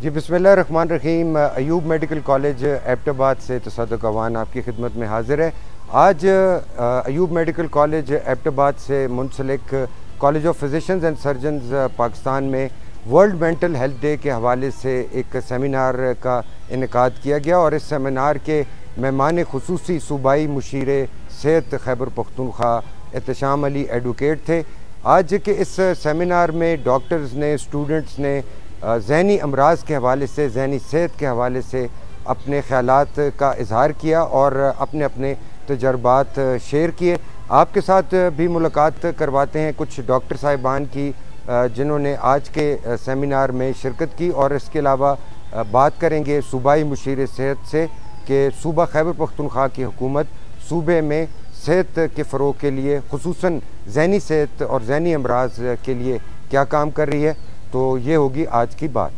जी बिस्मिल्लाहिर्रहमानिर्रहीम। Ayub medical college Abbottabad से तसद्दुक़ अवान आपकी खिदमत में हाज़िर है। आज अयूब मेडिकल कॉलेज एबटाबाद से मुंसलिक college of physicians and surgeons Pakistan में वर्ल्ड मेंटल हेल्थ डे के हवाले से एक सेमिनार का इनेकाद किया गया और इस सेमिनार के मेहमान खुसूसी सूबाई मुशीर सेहत खैबर पख्तूनख्वा एहतशाम अली एडवोकेट थे। आज के इस सेमिनार में डॉक्टर्स ने, स्टूडेंट्स ने ज़हनी अमराज के हवाले से, ज़हनी सेहत के हवाले से अपने ख़यालात का इजहार किया और अपने अपने तजर्बात शेयर किए। आपके साथ भी मुलाकात करवाते हैं कुछ डॉक्टर साहिबान की जिन्होंने आज के सेमिनार में शिरकत की, और इसके अलावा बात करेंगे सूबाई मुशीर सेहत से कि सूबा खैबर पख्तूनख्वा की हुकूमत सूबे में सेहत के फ़रोग़ के लिए, खुसूसन ज़हनी सेहत और ज़हनी अमराज के लिए क्या काम कर रही है। तो ये होगी आज की बात।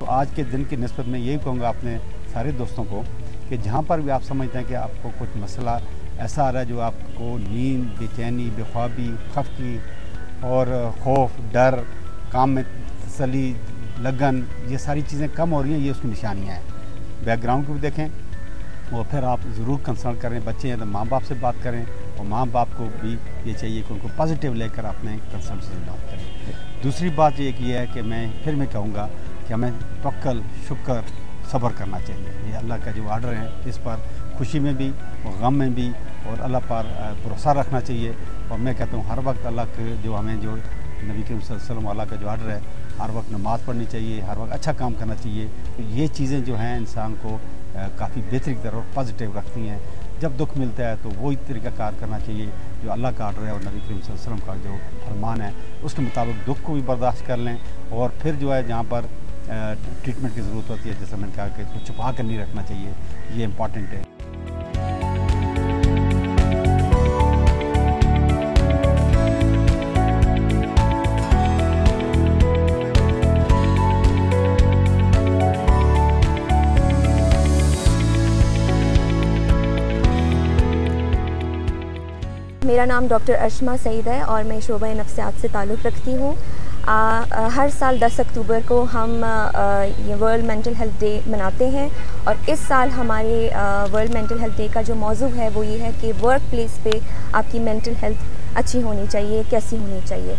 तो आज के दिन की निस्बत में यही कहूँगा अपने सारे दोस्तों को कि जहाँ पर भी आप समझते हैं कि आपको कुछ मसला ऐसा आ रहा है जो आपको नींद, बेचैनी, बेख्वाबी, खफकी और खौफ, डर, काम में तसल्ली, लगन, ये सारी चीज़ें कम हो रही हैं, ये उसकी निशानियाँ हैं। बैकग्राउंड को भी देखें और फिर आप ज़रूर कंसल्ट करें। बच्चे हैं तो माँ बाप से बात करें, और माँ बाप को भी ये चाहिए कि उनको पॉजिटिव लेकर अपने कंसल्ट से बात करें। दूसरी बात ये है कि मैं कहूँगा कि हमें तवक्कुल, शुक्र, सब्र करना चाहिए। ये अल्लाह का जो आर्डर है, इस पर खुशी में भी और गम में भी और अल्लाह पर भरोसा रखना चाहिए। और मैं कहता हूँ हर वक्त अल्लाह के जो हमें जो नबी करीम सल्लल्लाहु अलैहि वसल्लम वाला का जो आर्डर है, हर वक्त नमाज़ पढ़नी चाहिए, हर वक्त अच्छा काम करना चाहिए। तो ये चीज़ें जो हैं इंसान को काफ़ी बेहतरी की तरफ पॉजिटिव रखती हैं। जब दुख मिलता है तो वही तरीक़ाकार करना चाहिए जो अल्लाह का आर्डर है और नबी करीम सल्लल्लाहु अलैहि वसल्लम का जो फरमान है, उसके मुताबिक दुख को भी बर्दाश्त कर लें। और फिर जो है जहाँ पर ट्रीटमेंट की ज़रूरत होती है, जैसे मैंने कहा कि इसको छुपा कर नहीं रखना चाहिए, ये इम्पॉर्टेंट है। मेरा नाम डॉक्टर अर्शमा सईद है और मैं शोबा नफ्सियात से ताल्लुक़ रखती हूँ। हर साल 10 अक्टूबर को हम ये वर्ल्ड मेंटल हेल्थ डे मनाते हैं, और इस साल हमारे वर्ल्ड मेंटल हेल्थ डे का जो मौजू है वो ये है कि वर्क प्लेस पे आपकी मेंटल हेल्थ अच्छी होनी चाहिए, कैसी होनी चाहिए।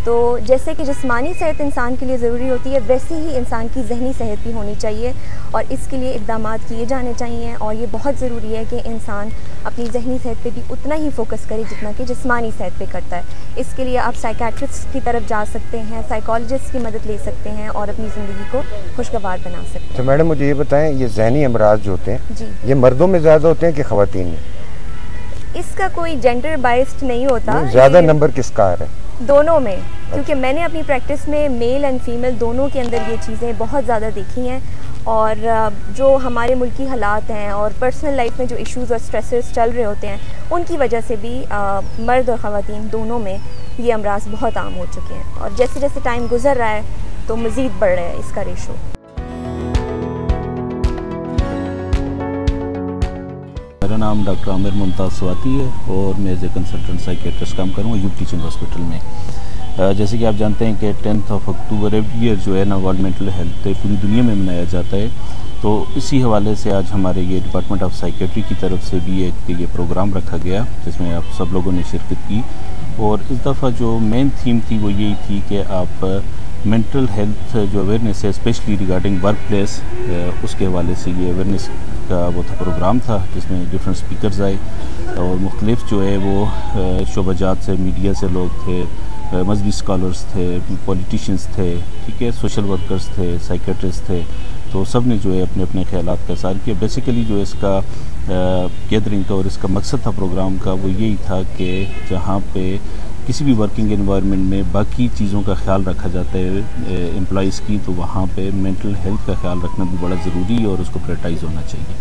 तो जैसे कि जिस्मानी सेहत इंसान के लिए ज़रूरी होती है, वैसे ही इंसान की ज़हनी सेहत भी होनी चाहिए, और इसके लिए इक़दाम किए जाने चाहिए। और ये बहुत ज़रूरी है कि इंसान अपनी ज़हनी सेहत पे भी उतना ही फोकस करे जितना कि जिस्मानी सेहत पे करता है। इसके लिए आप साइकेट्रिस्ट की तरफ जा सकते हैं, साइकोलॉजिस्ट की मदद ले सकते हैं और अपनी ज़िंदगी को खुशगवार बना सकते हैं। तो मैडम मुझे ये बताएं, ये ज़हनी अमराज जो होते हैं जी, ये मर्दों में ज़्यादा होते हैं कि ख़वातीन में? इसका कोई जेंडर बाइस्ड नहीं होता। ज़्यादा नंबर किसका आ रहा है? दोनों में, क्योंकि मैंने अपनी प्रैक्टिस में मेल एंड फीमेल दोनों के अंदर ये चीज़ें बहुत ज़्यादा देखी हैं। और जो हमारे मुल्की हालात हैं और पर्सनल लाइफ में जो इश्यूज़ और स्ट्रेसेस चल रहे होते हैं, उनकी वजह से भी मर्द और ख़वातीन दोनों में ये अमराज बहुत आम हो चुके हैं। और जैसे जैसे टाइम गुजर रहा है तो मज़ीद बढ़ रहा है इसका रेशो। मेरा नाम डॉक्टर आमिर मुमताज़ स्वाति है और मैं एज ए कंसल्टेंट साइकेट्रिस्ट काम करूँगा यूब टीचिंग हॉस्पिटल में। जैसे कि आप जानते हैं कि 10 अक्टूबर एवरी ईयर जो है ना वर्ल्ड मेंटल हेल्थ डे पूरी दुनिया में मनाया जाता है। तो इसी हवाले से आज हमारे ये डिपार्टमेंट ऑफ साइकेट्री की तरफ से भी एक ये प्रोग्राम रखा गया जिसमें आप सब लोगों ने शिरकत की। और इस दफ़ा जो मेन थीम थी वो यही थी कि आप मेंटल हेल्थ जो अवेयरनेस है स्पेशली रिगार्डिंग वर्क प्लेस, उसके हवाले से ये अवेयरनेस का वो था प्रोग्राम था जिसमें डिफरेंट स्पीकर्स आए और मुख्तलिफ जो है वो शोबाजात से, मीडिया से लोग थे, मजहबी स्कॉलर्स थे, पॉलिटिशियंस थे, ठीक है, सोशल वर्कर्स थे, साइकेट्रिस्ट थे। तो सब ने जो है अपने अपने ख्यालात का इज़हार किया। बेसिकली जो इसका गैदरिंग का और इसका मकसद था प्रोग्राम का वो यही था कि जहाँ पे किसी भी वर्किंग एनवायरनमेंट में बाकी चीज़ों का ख्याल रखा जाता है एम्प्लॉइज़ की, तो वहाँ पे मेंटल हेल्थ का ख्याल रखना भी बड़ा ज़रूरी है और उसको प्रायोरिटाइज़ होना चाहिए।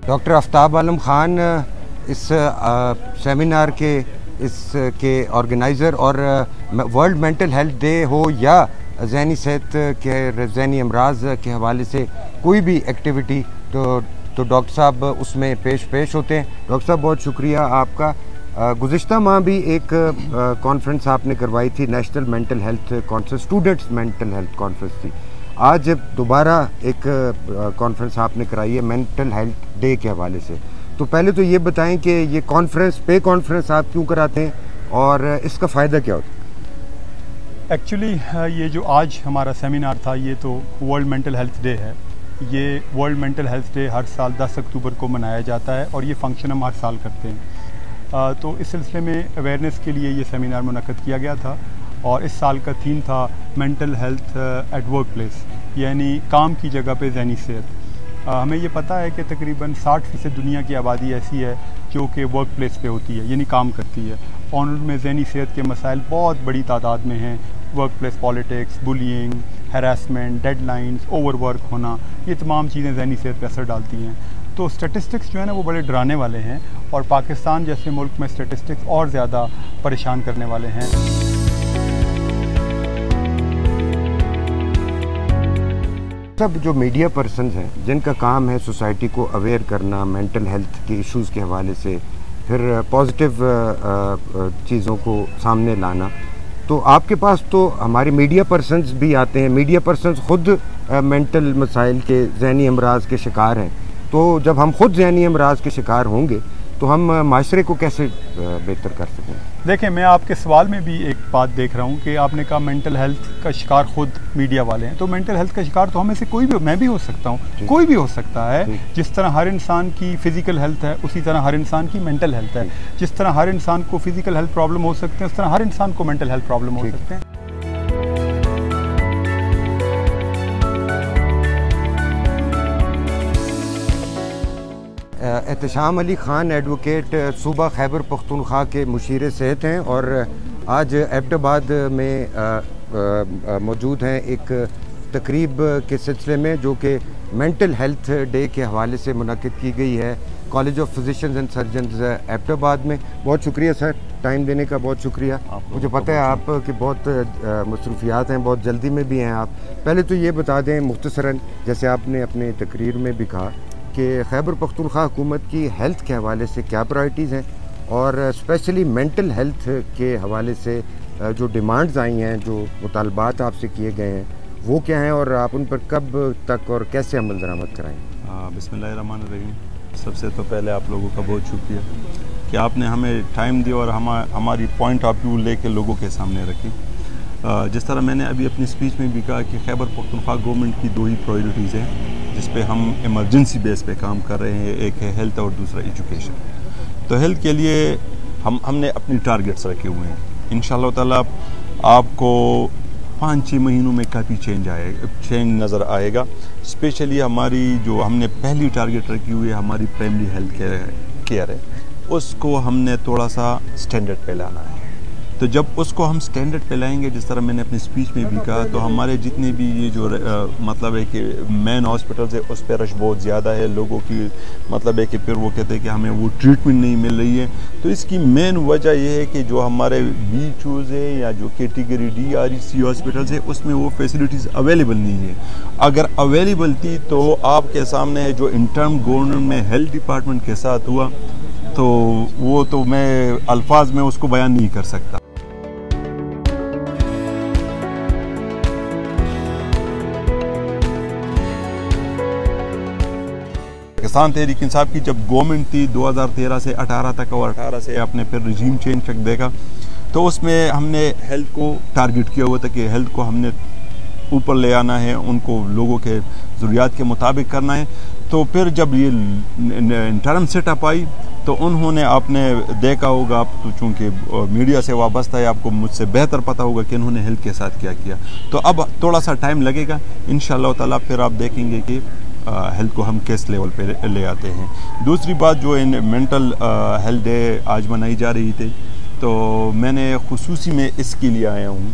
डॉक्टर आफ्ताब आलम ख़ान इस सेमिनार के इसके ऑर्गेनाइज़र, और वर्ल्ड मेंटल हेल्थ डे हो या ज़हनी सेहत के ज़हनी अमराज के हवाले से कोई भी एक्टिविटी तो डॉक्टर साहब उसमें पेश होते हैं। डॉक्टर साहब बहुत शुक्रिया आपका। गुज़िश्ता माह भी एक कॉन्फ्रेंस आपने करवाई थी, national mental health conference, students mental health conference थी। आज दोबारा एक कॉन्फ्रेंस आपने कराई है मेंटल हेल्थ डे के हवाले से। तो पहले तो ये बताएं कि ये पे कॉन्फ्रेंस आप क्यों कराते हैं और इसका फ़ायदा क्या होता है? एक्चुअली ये जो आज हमारा सेमिनार था ये तो वर्ल्ड मेंटल हेल्थ डे है। ये वर्ल्ड मेंटल हेल्थ डे हर साल 10 अक्टूबर को मनाया जाता है और ये फंक्शन हम हर साल करते हैं। तो इस सिलसिले में अवेयरनेस के लिए ये सेमिनार मुनक़्क़द किया गया था और इस साल का थीम था mental health at work place, यानी काम की जगह पे ज़हनी सेहत। हमें ये पता है कि तकरीबन 60% दुनिया की आबादी ऐसी है जो कि वर्क प्लेस पे होती है, यानी काम करती है, और उनमें ज़हनी सेहत के मसाइल बहुत बड़ी तादाद में हैं। Work place politics, bullying, harassment, deadlines, overwork होना, ये तमाम चीज़ें ज़हनी सेहत पर असर डालती हैं। तो स्टैटिस्टिक्स जो है ना वो बड़े डराने वाले हैं और पाकिस्तान जैसे मुल्क में स्टैटिस्टिक्स और ज़्यादा परेशान करने वाले हैं। सब जो मीडिया पर्सन्स हैं जिनका काम है सोसाइटी को अवेयर करना मेंटल हेल्थ के इश्यूज़ के हवाले से, फिर पॉजिटिव चीज़ों को सामने लाना, तो आपके पास तो हमारे मीडिया पर्सन्स भी आते हैं। मीडिया पर्सन्स ख़ुद मेंटल मसाइल के ज़हनी अमराज के शिकार हैं। तो जब हम खुद ज़हनी अमराज के शिकार होंगे तो हम माशरे को कैसे बेहतर कर सकें? देखें, मैं आपके सवाल में भी एक बात देख रहा हूँ कि आपने कहा मेंटल हेल्थ का शिकार खुद मीडिया वाले हैं। तो मेंटल हेल्थ का शिकार तो हमें से कोई भी, मैं भी हो सकता हूँ, कोई भी हो सकता है। जिस तरह हर इंसान की फ़िज़िकल हेल्थ है उसी तरह हर इंसान की मेंटल हेल्थ है। जिस तरह हर इंसान को फ़िज़िकल हेल्थ प्रॉब्लम हो सकते हैं उस तरह हर इंसान को मेंटल हेल्थ प्रॉब्लम हो सकते हैं। एहतशाम अली ख़ान एडवोकेट सूबा खैबर पख्तूनख्वा के मुशीर सेहत हैं और आज एबटाबाद में मौजूद हैं एक तकरीब के सिलसिले में जो कि मेंटल हेल्थ डे के हवाले से मुनक़्क़िद की गई है college of physicians and surgeons Abbottabad में। बहुत शुक्रिया सर, टाइम देने का बहुत शुक्रिया। मुझे पता है आप कि बहुत मसरूफियात हैं, बहुत जल्दी में भी हैं आप। पहले तो ये बता दें मुख्तसरन, जैसे आपने अपने तकरीर में भी कहा कि खैबर पख्तूनख्वा हुकूमत की हेल्थ के हवाले से क्या प्रायोरिटीज़ हैं और स्पेशली मेंटल हेल्थ के हवाले से जो डिमांड्स आई हैं, जो मुतालबात आपसे किए गए हैं, वो क्या हैं और आप उन पर कब तक और कैसे अमल दरामद कराएंगे? बिस्मिल्लाहिर्रहमानिर्रहीम। सबसे तो पहले आप लोगों का बहुत शुक्रिया कि आपने हमें टाइम दिया और हमारी पॉइंट ऑफ व्यू लेके लोगों के सामने रखी। जिस तरह मैंने अभी अपनी स्पीच में भी कहा कि खैबर पख्तूनख्वा गवर्नमेंट की 2 ही प्रायोरिटीज़ हैं जिस पे हम इमरजेंसी बेस पे काम कर रहे हैं, एक है हेल्थ और दूसरा एजुकेशन। तो हेल्थ के लिए हमने अपनी टारगेट्स रखे हुए हैं। इंशाअल्लाह ताला आपको 5-6 महीनों में काफ़ी चेंज नज़र आएगा। स्पेशली हमारी जो हमने पहली टारगेट रखी हुई है हमारी प्राइमरी हेल्थ केयर है, उसको हमने थोड़ा सा स्टैंडर्ड पे लाना है। तो जब उसको हम स्टैंडर्ड पे लाएंगे, जिस तरह मैंने अपनी स्पीच में भी कहा, तो हमारे जितने भी ये जो मतलब है कि मेन हॉस्पिटल्स है उस पर रश बहुत ज़्यादा है लोगों की, मतलब है कि फिर वो कहते हैं कि हमें वो ट्रीटमेंट नहीं मिल रही है। तो इसकी मेन वजह ये है कि जो हमारे BHOs है या जो कैटेगरी D REC हॉस्पिटल्स है उसमें वो फैसिलिटीज़ अवेलेबल नहीं है। अगर अवेलेबल थी तो आपके सामने है जो इंटर्म गवर्नमेंट में हेल्थ डिपार्टमेंट के साथ हुआ, तो वो तो मैं अल्फाज में उसको बयान नहीं कर सकता। पाकिस्तान तहरीक इंसाफ की जब गवर्नमेंट थी 2013 से 18 तक और 18 से आपने फिर रिजीम चेंज तक देखा, तो उसमें हमने हेल्थ को टारगेट किया हुआ था कि हेल्थ को हमने ऊपर ले आना है, उनको लोगों के ज़रूरियात के मुताबिक करना है। तो फिर जब ये इंटर्म सेटअप आई तो उन्होंने, आपने देखा होगा, आप तो चूँकि मीडिया से वाबस्ता है आपको मुझसे बेहतर पता होगा कि इन्होंने हेल्थ के साथ क्या किया। तो अब थोड़ा सा टाइम लगेगा, इंशाअल्लाह ताला फिर आप देखेंगे कि हेल्थ को हम किस लेवल पे ले आते हैं। दूसरी बात जो इन मेंटल हेल्थ डे आज मनाई जा रही थी, तो मैंने खुसूसी में इसके लिए आया हूँ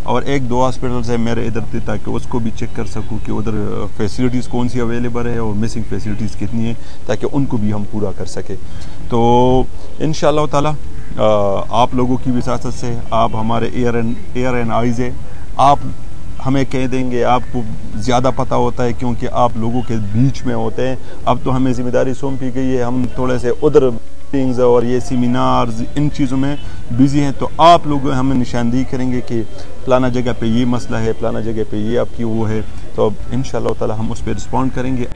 और 1-2 हॉस्पिटल्स है मेरे इधर थे ताकि उसको भी चेक कर सकूँ कि उधर फैसिलिटीज़ कौन सी अवेलेबल है और मिसिंग फैसिलिटीज़ कितनी है, ताकि उनको भी हम पूरा कर सके। तो इंशाअल्लाह ताला आप लोगों की विसासत से, आप हमारे एयर एंड आइज़ है, आप हमें कह देंगे, आपको ज़्यादा पता होता है क्योंकि आप लोगों के बीच में होते हैं। अब तो हमें ज़िम्मेदारी सौंपी गई है, हम थोड़े से उधर मीटिंग्स और ये सेमिनार्स इन चीज़ों में बिज़ी हैं, तो आप लोग हमें निशानदेही करेंगे कि फलाना जगह पे ये मसला है, फलाना जगह पे ये आपकी वो है, तो अब इंशाअल्लाह ताला हम उस पर रिस्पॉन्ड करेंगे।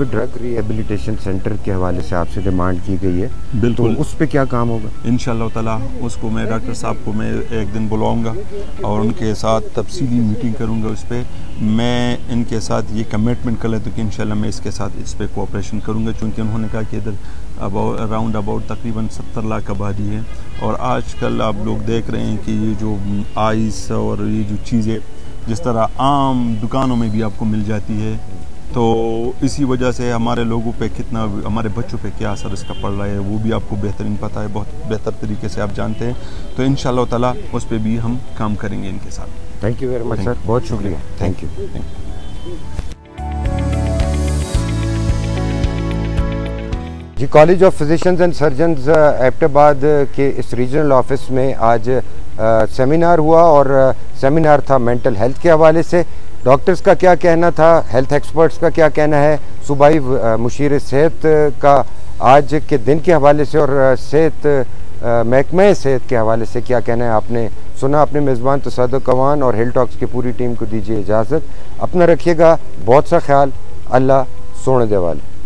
ड्रग रिहेबिलिटेशन सेंटर के हवाले से आपसे डिमांड की गई है, बिल्कुल, तो उस पे क्या काम होगा? इंशाअल्लाह ताला उसको मैं डॉक्टर साहब को मैं एक दिन बुलाऊंगा और उनके साथ तफसीली मीटिंग करूंगा। उस पर मैं इनके साथ ये कमिटमेंट कर लेता हूँ कि इंशाअल्लाह मैं इसके साथ इस पर कोऑपरेशन करूंगा, क्योंकि उन्होंने कहा कि इधर अराउंड अबाउट तकरीबन 70 लाख आबादी है और आजकल आप लोग देख रहे हैं कि ये जो आइस और ये जो चीज़ें जिस तरह आम दुकानों में भी आपको मिल जाती है, तो इसी वजह से हमारे लोगों पे कितना, हमारे बच्चों पे क्या असर इसका पड़ रहा है वो भी आपको बेहतरीन पता है, बहुत बेहतर तरीके से आप जानते हैं। तो इंशाअल्लाह ताला उस पर भी हम काम करेंगे इनके साथ। Thank you very much sir, बहुत शुक्रिया, थैंक यू। जी, college of physicians and surgeons Abbottabad के इस रीजनल ऑफिस में आज सेमिनार हुआ और सेमिनार था मेंटल हेल्थ के हवाले से। डॉक्टर्स का क्या कहना था, हेल्थ एक्सपर्ट्स का क्या कहना है, सूबाई मुशीर सेहत का आज के दिन के हवाले से और सेहत महकमे सेहत के हवाले से क्या कहना है, आपने सुना। अपने मेज़बान तसद्दुक़ अवान और हिल टॉक्स की पूरी टीम को दीजिए इजाज़त। अपना रखिएगा बहुत सा ख्याल। अल्लाह सोने दे वाले।